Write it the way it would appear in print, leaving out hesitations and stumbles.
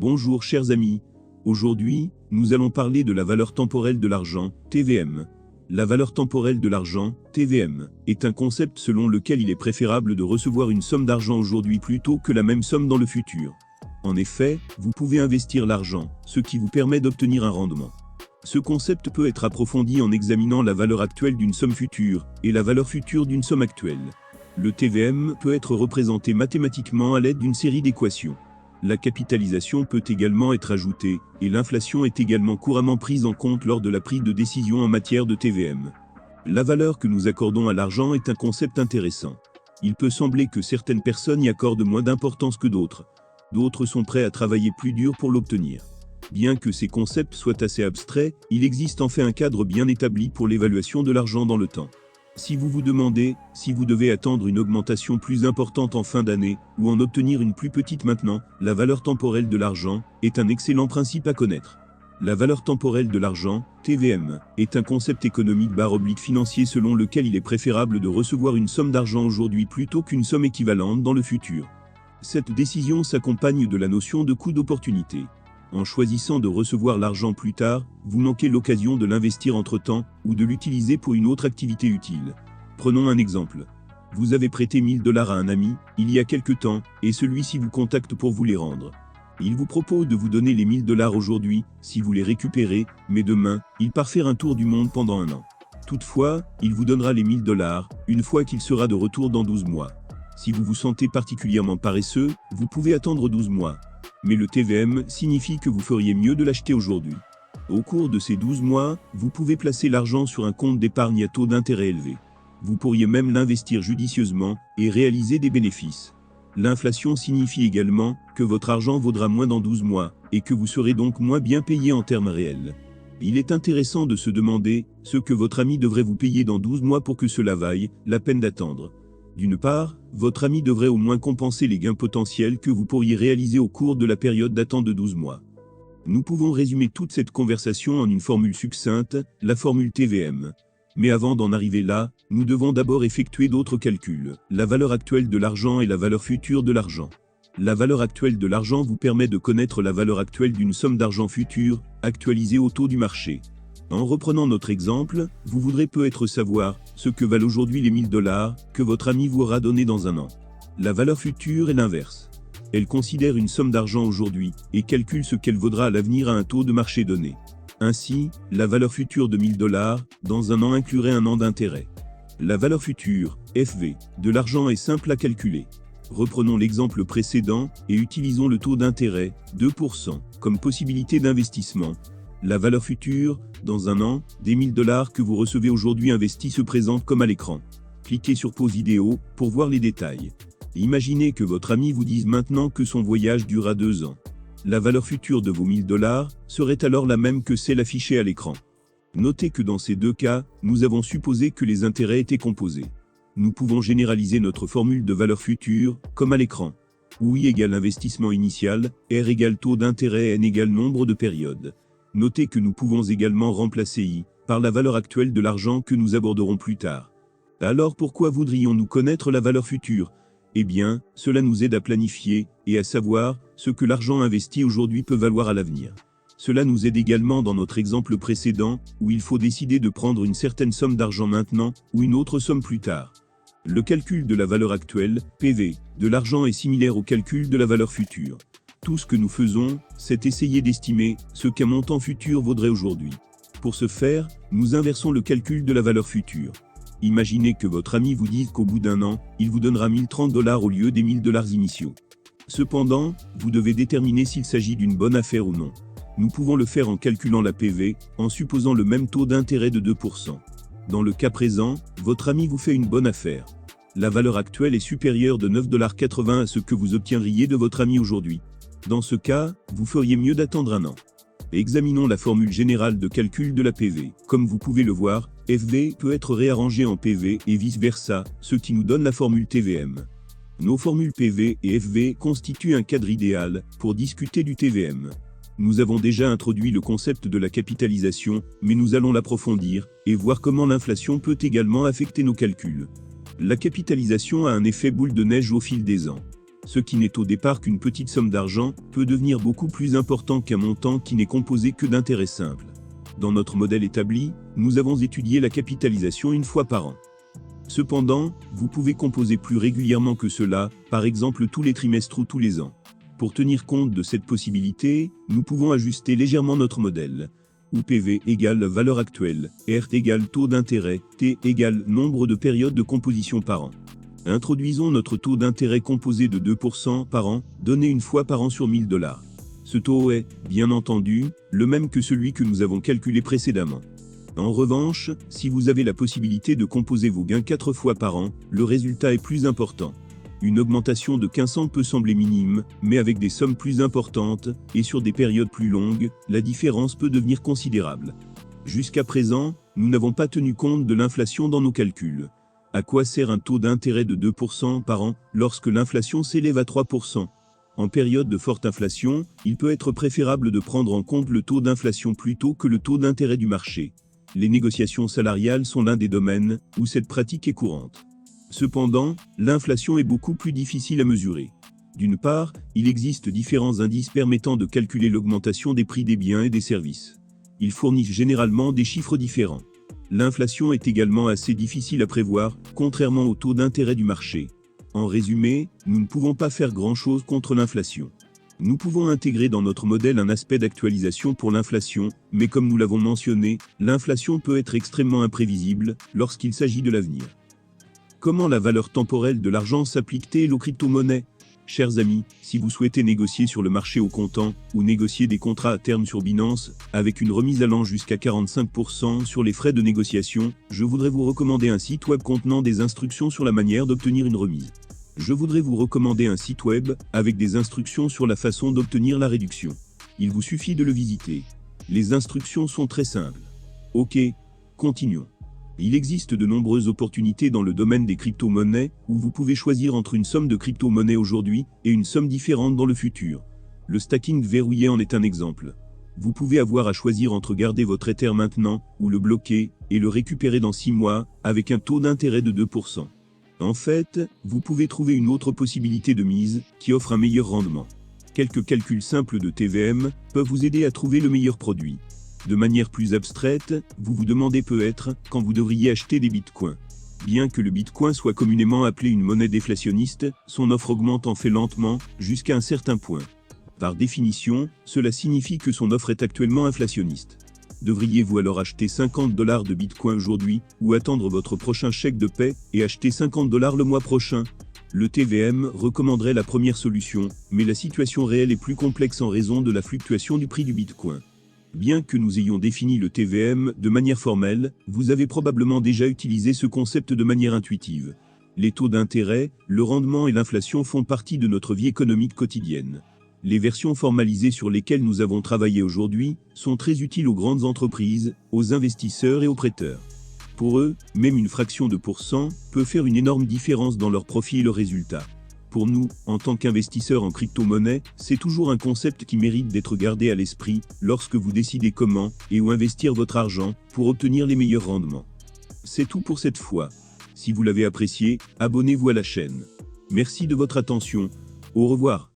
Bonjour chers amis, aujourd'hui, nous allons parler de la valeur temporelle de l'argent, TVM. La valeur temporelle de l'argent, TVM, est un concept selon lequel il est préférable de recevoir une somme d'argent aujourd'hui plutôt que la même somme dans le futur. En effet, vous pouvez investir l'argent, ce qui vous permet d'obtenir un rendement. Ce concept peut être approfondi en examinant la valeur actuelle d'une somme future et la valeur future d'une somme actuelle. Le TVM peut être représenté mathématiquement à l'aide d'une série d'équations. La capitalisation peut également être ajoutée, et l'inflation est également couramment prise en compte lors de la prise de décision en matière de TVM. La valeur que nous accordons à l'argent est un concept intéressant. Il peut sembler que certaines personnes y accordent moins d'importance que d'autres. D'autres sont prêts à travailler plus dur pour l'obtenir. Bien que ces concepts soient assez abstraits, il existe en fait un cadre bien établi pour l'évaluation de l'argent dans le temps. Si vous vous demandez si vous devez attendre une augmentation plus importante en fin d'année ou en obtenir une plus petite maintenant, la valeur temporelle de l'argent est un excellent principe à connaître. La valeur temporelle de l'argent, TVM, est un concept économique/financier selon lequel il est préférable de recevoir une somme d'argent aujourd'hui plutôt qu'une somme équivalente dans le futur. Cette décision s'accompagne de la notion de coût d'opportunité. En choisissant de recevoir l'argent plus tard, vous manquez l'occasion de l'investir entre-temps ou de l'utiliser pour une autre activité utile. Prenons un exemple. Vous avez prêté 1000 $ à un ami, il y a quelque temps, et celui-ci vous contacte pour vous les rendre. Il vous propose de vous donner les 1000 $ aujourd'hui, si vous les récupérez, mais demain, il part faire un tour du monde pendant un an. Toutefois, il vous donnera les 1000 $, une fois qu'il sera de retour dans 12 mois. Si vous vous sentez particulièrement paresseux, vous pouvez attendre 12 mois. Mais le TVM signifie que vous feriez mieux de l'acheter aujourd'hui. Au cours de ces 12 mois, vous pouvez placer l'argent sur un compte d'épargne à taux d'intérêt élevé. Vous pourriez même l'investir judicieusement et réaliser des bénéfices. L'inflation signifie également que votre argent vaudra moins dans 12 mois et que vous serez donc moins bien payé en termes réels. Il est intéressant de se demander ce que votre ami devrait vous payer dans 12 mois pour que cela vaille la peine d'attendre. D'une part, votre ami devrait au moins compenser les gains potentiels que vous pourriez réaliser au cours de la période d'attente de 12 mois. Nous pouvons résumer toute cette conversation en une formule succincte, la formule TVM. Mais avant d'en arriver là, nous devons d'abord effectuer d'autres calculs, la valeur actuelle de l'argent et la valeur future de l'argent. La valeur actuelle de l'argent vous permet de connaître la valeur actuelle d'une somme d'argent future, actualisée au taux du marché. En reprenant notre exemple, vous voudrez peut-être savoir ce que valent aujourd'hui les 1000 $ que votre ami vous aura donné dans un an. La valeur future est l'inverse. Elle considère une somme d'argent aujourd'hui et calcule ce qu'elle vaudra à l'avenir à un taux de marché donné. Ainsi, la valeur future de 1000 $ dans un an inclurait un an d'intérêt. La valeur future, FV, de l'argent est simple à calculer. Reprenons l'exemple précédent et utilisons le taux d'intérêt, 2%, comme possibilité d'investissement. La valeur future, dans un an, des 1000 $ que vous recevez aujourd'hui investis se présente comme à l'écran. Cliquez sur pause vidéo pour voir les détails. Imaginez que votre ami vous dise maintenant que son voyage durera 2 ans. La valeur future de vos 1000 $ serait alors la même que celle affichée à l'écran. Notez que dans ces deux cas, nous avons supposé que les intérêts étaient composés. Nous pouvons généraliser notre formule de valeur future, comme à l'écran. Oui égale investissement initial, R égale taux d'intérêt, N égale nombre de périodes. Notez que nous pouvons également remplacer I par la valeur actuelle de l'argent que nous aborderons plus tard. Alors pourquoi voudrions-nous connaître la valeur future ? Eh bien, cela nous aide à planifier et à savoir ce que l'argent investi aujourd'hui peut valoir à l'avenir. Cela nous aide également dans notre exemple précédent où il faut décider de prendre une certaine somme d'argent maintenant ou une autre somme plus tard. Le calcul de la valeur actuelle, PV, de l'argent est similaire au calcul de la valeur future. Tout ce que nous faisons, c'est essayer d'estimer ce qu'un montant futur vaudrait aujourd'hui. Pour ce faire, nous inversons le calcul de la valeur future. Imaginez que votre ami vous dise qu'au bout d'un an, il vous donnera 1030 $ au lieu des 1000 $ initiaux. Cependant, vous devez déterminer s'il s'agit d'une bonne affaire ou non. Nous pouvons le faire en calculant la PV, en supposant le même taux d'intérêt de 2%. Dans le cas présent, votre ami vous fait une bonne affaire. La valeur actuelle est supérieure de 9,80 $ à ce que vous obtiendriez de votre ami aujourd'hui. Dans ce cas, vous feriez mieux d'attendre un an. Examinons la formule générale de calcul de la PV. Comme vous pouvez le voir, FV peut être réarrangé en PV et vice-versa, ce qui nous donne la formule TVM. Nos formules PV et FV constituent un cadre idéal pour discuter du TVM. Nous avons déjà introduit le concept de la capitalisation, mais nous allons l'approfondir et voir comment l'inflation peut également affecter nos calculs. La capitalisation a un effet boule de neige au fil des ans. Ce qui n'est au départ qu'une petite somme d'argent peut devenir beaucoup plus important qu'un montant qui n'est composé que d'intérêts simples. Dans notre modèle établi, nous avons étudié la capitalisation une fois par an. Cependant, vous pouvez composer plus régulièrement que cela, par exemple tous les trimestres ou tous les ans. Pour tenir compte de cette possibilité, nous pouvons ajuster légèrement notre modèle. Où PV égale valeur actuelle, R égale taux d'intérêt, T égale nombre de périodes de composition par an. Introduisons notre taux d'intérêt composé de 2% par an, donné une fois par an sur $1000. Ce taux est, bien entendu, le même que celui que nous avons calculé précédemment. En revanche, si vous avez la possibilité de composer vos gains 4 fois par an, le résultat est plus important. Une augmentation de 15% peut sembler minime, mais avec des sommes plus importantes, et sur des périodes plus longues, la différence peut devenir considérable. Jusqu'à présent, nous n'avons pas tenu compte de l'inflation dans nos calculs. À quoi sert un taux d'intérêt de 2% par an lorsque l'inflation s'élève à 3%? En période de forte inflation, il peut être préférable de prendre en compte le taux d'inflation plutôt que le taux d'intérêt du marché. Les négociations salariales sont l'un des domaines où cette pratique est courante. Cependant, l'inflation est beaucoup plus difficile à mesurer. D'une part, il existe différents indices permettant de calculer l'augmentation des prix des biens et des services. Ils fournissent généralement des chiffres différents. L'inflation est également assez difficile à prévoir, contrairement au taux d'intérêt du marché. En résumé, nous ne pouvons pas faire grand-chose contre l'inflation. Nous pouvons intégrer dans notre modèle un aspect d'actualisation pour l'inflation, mais comme nous l'avons mentionné, l'inflation peut être extrêmement imprévisible lorsqu'il s'agit de l'avenir. Comment la valeur temporelle de l'argent s'applique-t-elle aux crypto-monnaies? Chers amis, si vous souhaitez négocier sur le marché au comptant, ou négocier des contrats à terme sur Binance, avec une remise allant jusqu'à 45% sur les frais de négociation, je voudrais vous recommander un site web contenant des instructions sur la manière d'obtenir une remise. Je voudrais vous recommander un site web, avec des instructions sur la façon d'obtenir la réduction. Il vous suffit de le visiter. Les instructions sont très simples. Ok, continuons. Il existe de nombreuses opportunités dans le domaine des crypto-monnaies, où vous pouvez choisir entre une somme de crypto-monnaies aujourd'hui et une somme différente dans le futur. Le stacking verrouillé en est un exemple. Vous pouvez avoir à choisir entre garder votre Ether maintenant, ou le bloquer, et le récupérer dans 6 mois, avec un taux d'intérêt de 2%. En fait, vous pouvez trouver une autre possibilité de mise, qui offre un meilleur rendement. Quelques calculs simples de TVM peuvent vous aider à trouver le meilleur produit. De manière plus abstraite, vous vous demandez peut-être quand vous devriez acheter des bitcoins. Bien que le bitcoin soit communément appelé une monnaie déflationniste, son offre augmente en fait lentement, jusqu'à un certain point. Par définition, cela signifie que son offre est actuellement inflationniste. Devriez-vous alors acheter $50 de bitcoin aujourd'hui, ou attendre votre prochain chèque de paie et acheter $50 le mois prochain? Le TVM recommanderait la première solution, mais la situation réelle est plus complexe en raison de la fluctuation du prix du bitcoin. Bien que nous ayons défini le TVM de manière formelle, vous avez probablement déjà utilisé ce concept de manière intuitive. Les taux d'intérêt, le rendement et l'inflation font partie de notre vie économique quotidienne. Les versions formalisées sur lesquelles nous avons travaillé aujourd'hui sont très utiles aux grandes entreprises, aux investisseurs et aux prêteurs. Pour eux, même une fraction de pourcent peut faire une énorme différence dans leur profit et leurs résultats. Pour nous, en tant qu'investisseurs en crypto-monnaie, c'est toujours un concept qui mérite d'être gardé à l'esprit lorsque vous décidez comment et où investir votre argent pour obtenir les meilleurs rendements. C'est tout pour cette fois. Si vous l'avez apprécié, abonnez-vous à la chaîne. Merci de votre attention. Au revoir.